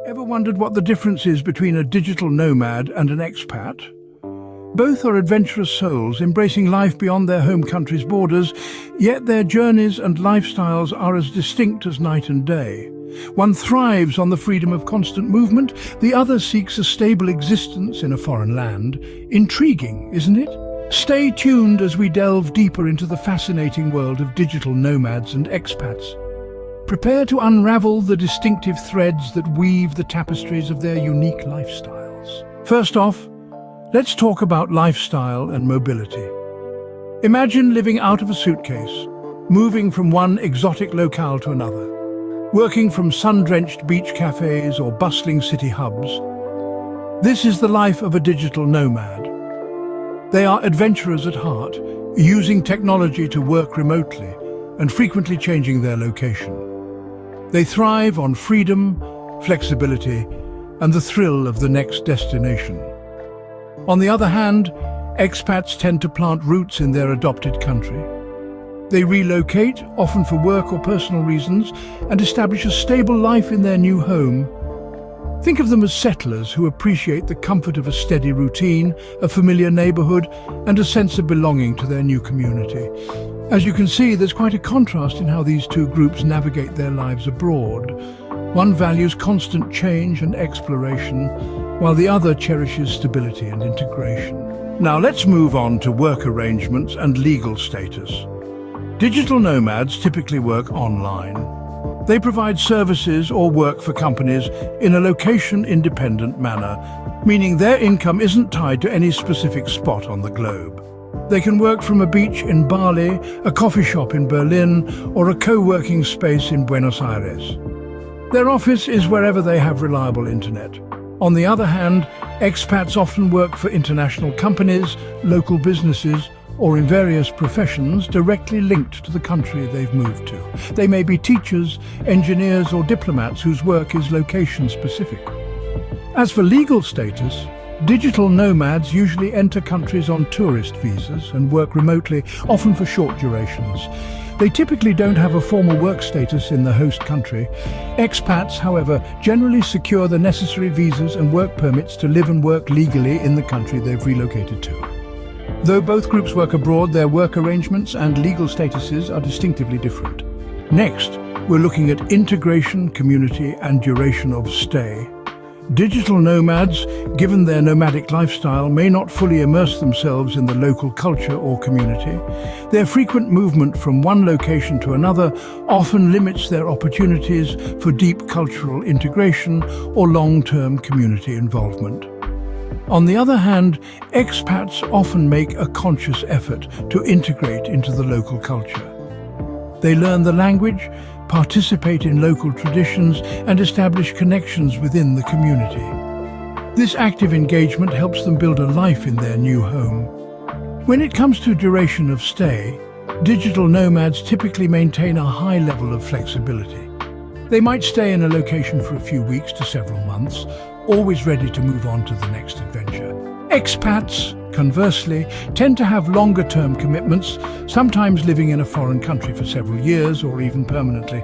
Ever wondered what the difference is between a digital nomad and an expat? Both are adventurous souls embracing life beyond their home country's borders, yet their journeys and lifestyles are as distinct as night and day. One thrives on the freedom of constant movement, the other seeks a stable existence in a foreign land. Intriguing, isn't it? Stay tuned as we delve deeper into the fascinating world of digital nomads and expats. Prepare to unravel the distinctive threads that weave the tapestries of their unique lifestyles. First off, let's talk about lifestyle and mobility. Imagine living out of a suitcase, moving from one exotic locale to another, working from sun-drenched beach cafes or bustling city hubs. This is the life of a digital nomad. They are adventurers at heart, using technology to work remotely and frequently changing their location. They thrive on freedom, flexibility, and the thrill of the next destination. On the other hand, expats tend to plant roots in their adopted country. They relocate, often for work or personal reasons, and establish a stable life in their new home. Think of them as settlers who appreciate the comfort of a steady routine, a familiar neighborhood, and a sense of belonging to their new community. As you can see, there's quite a contrast in how these two groups navigate their lives abroad. One values constant change and exploration, while the other cherishes stability and integration. Now let's move on to work arrangements and legal status. Digital nomads typically work online. They provide services or work for companies in a location-independent manner, meaning their income isn't tied to any specific spot on the globe. They can work from a beach in Bali, a coffee shop in Berlin, or a co-working space in Buenos Aires. Their office is wherever they have reliable internet. On the other hand, expats often work for international companies, local businesses, or in various professions directly linked to the country they've moved to. They may be teachers, engineers, or diplomats whose work is location-specific. As for legal status, digital nomads usually enter countries on tourist visas and work remotely, often for short durations. They typically don't have a formal work status in the host country. Expats, however, generally secure the necessary visas and work permits to live and work legally in the country they've relocated to. Though both groups work abroad, their work arrangements and legal statuses are distinctively different. Next, we're looking at integration, community, and duration of stay. Digital nomads, given their nomadic lifestyle, may not fully immerse themselves in the local culture or community. Their frequent movement from one location to another often limits their opportunities for deep cultural integration or long-term community involvement. On the other hand, expats often make a conscious effort to integrate into the local culture. They learn the language, participate in local traditions, and establish connections within the community. This active engagement helps them build a life in their new home. When it comes to duration of stay, digital nomads typically maintain a high level of flexibility. They might stay in a location for a few weeks to several months, always ready to move on to the next adventure. Expats, conversely, tend to have longer-term commitments, sometimes living in a foreign country for several years or even permanently.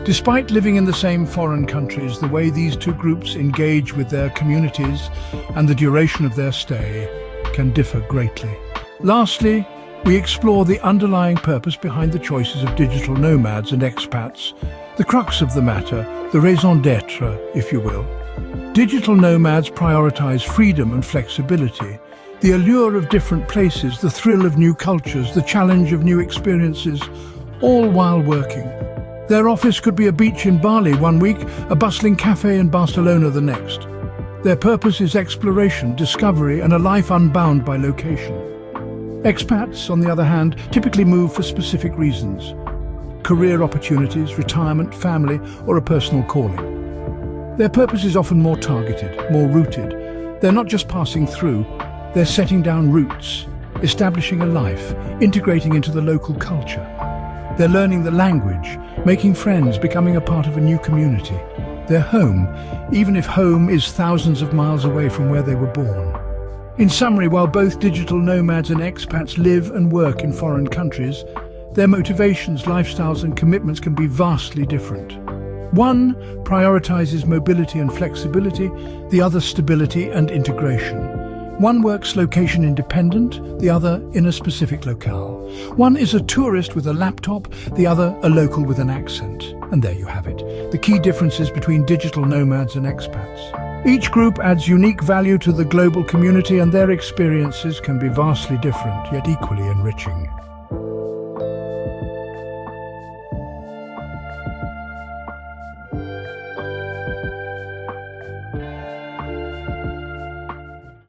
Despite living in the same foreign countries, the way these two groups engage with their communities and the duration of their stay can differ greatly. Lastly, we explore the underlying purpose behind the choices of digital nomads and expats, the crux of the matter, the raison d'être, if you will. Digital nomads prioritize freedom and flexibility, the allure of different places, the thrill of new cultures, the challenge of new experiences, all while working. Their office could be a beach in Bali one week, a bustling cafe in Barcelona the next. Their purpose is exploration, discovery, and a life unbound by location. Expats, on the other hand, typically move for specific reasons: career opportunities, retirement, family, or a personal calling. Their purpose is often more targeted, more rooted. They're not just passing through, they're setting down roots, establishing a life, integrating into the local culture. They're learning the language, making friends, becoming a part of a new community. They're home, even if home is thousands of miles away from where they were born. In summary, while both digital nomads and expats live and work in foreign countries, their motivations, lifestyles, and commitments can be vastly different. One prioritizes mobility and flexibility, the other stability and integration. One works location independent, the other in a specific locale. One is a tourist with a laptop, the other a local with an accent. And there you have it, the key differences between digital nomads and expats. Each group adds unique value to the global community, and their experiences can be vastly different, yet equally enriching.